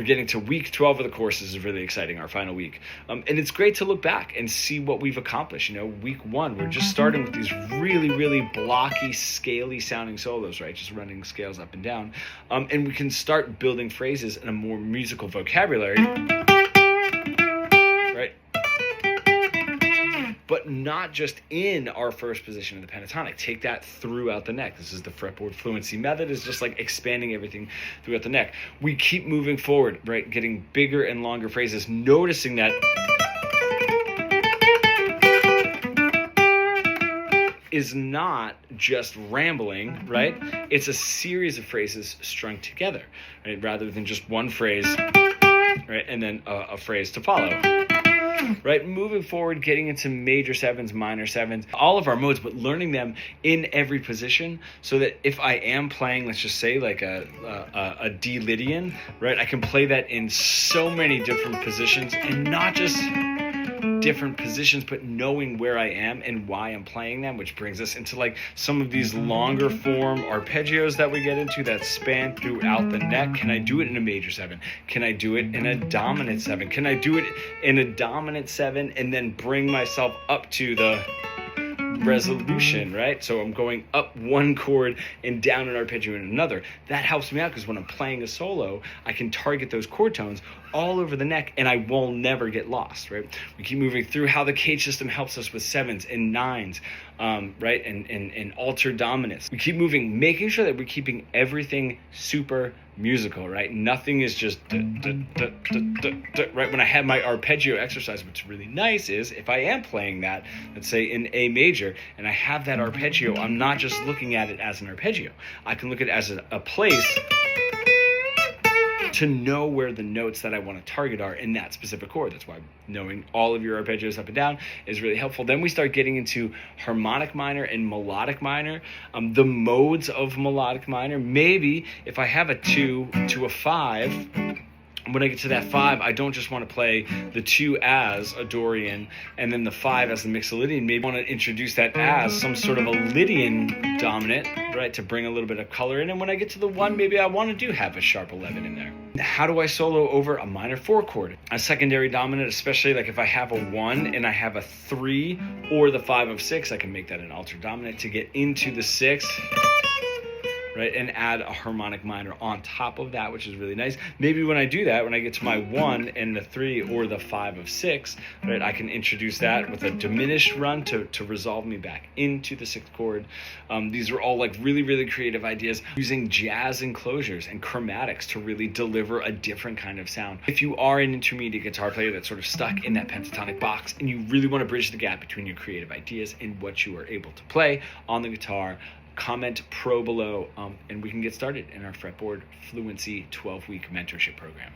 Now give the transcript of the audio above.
We're getting to week 12 of the course. This is really exciting, our final week. And it's great to look back and see what we've accomplished. Week 1, we're just starting with these really, really blocky, scaly sounding solos, right? Just running scales up and down. And we can start building phrases in a more musical vocabulary, right? But not just in our first position in the pentatonic. Take that throughout the neck. This is the fretboard fluency method. Is just like expanding everything throughout the neck. We keep moving forward, right? Getting bigger and longer phrases, noticing that is not just rambling, right? It's a series of phrases strung together, right? Rather than just one phrase, right? And then a phrase to follow. Right, moving forward, getting into major 7s, minor 7s, all of our modes, but learning them in every position so that if I am playing, let's just say like a D Lydian, right, I can play that in so many different positions, and not just different positions, but knowing where I am and why I'm playing them, which brings us into like some of these longer form arpeggios that we get into that span throughout the neck. Can I do it in a major 7? Can I do it in a dominant 7? Can I do it in a dominant 7 and then bring myself up to the resolution, right? So I'm going up one chord and down an arpeggio in another. That helps me out because when I'm playing a solo, I can target those chord tones all over the neck and I will never get lost, right? We keep moving through how the cage system helps us with 7s and 9s, right? And altered dominance. We keep moving, making sure that we're keeping everything super musical, right? Nothing is just right? When I have my arpeggio exercise, what's really nice is if I am playing that, let's say in A major, and I have that arpeggio, I'm not just looking at it as an arpeggio. I can look at it as a place to know where the notes that I want to target are in that specific chord. That's why knowing all of your arpeggios up and down is really helpful. Then we start getting into harmonic minor and melodic minor, the modes of melodic minor. Maybe if I have a 2 to a 5, when I get to that 5, I don't just want to play the 2 as a Dorian and then the 5 as the Mixolydian. Maybe I want to introduce that as some sort of a Lydian dominant, right, to bring a little bit of color in. And when I get to the 1, maybe I want to do have a sharp 11 in there. How do I solo over a minor 4 chord? A secondary dominant, especially like if I have a 1 and I have a 3 or the 5 of 6, I can make that an altered dominant to get into the 6. Right, and add a harmonic minor on top of that, which is really nice. Maybe when I do that, when I get to my 1 and the 3 or the 5 of 6, right, I can introduce that with a diminished run to resolve me back into the 6th chord. These are all like really, really creative ideas using jazz enclosures and chromatics to really deliver a different kind of sound. If you are an intermediate guitar player that's sort of stuck in that pentatonic box and you really want to bridge the gap between your creative ideas and what you are able to play on the guitar, comment pro below and we can get started in our fretboard fluency 12-week mentorship program.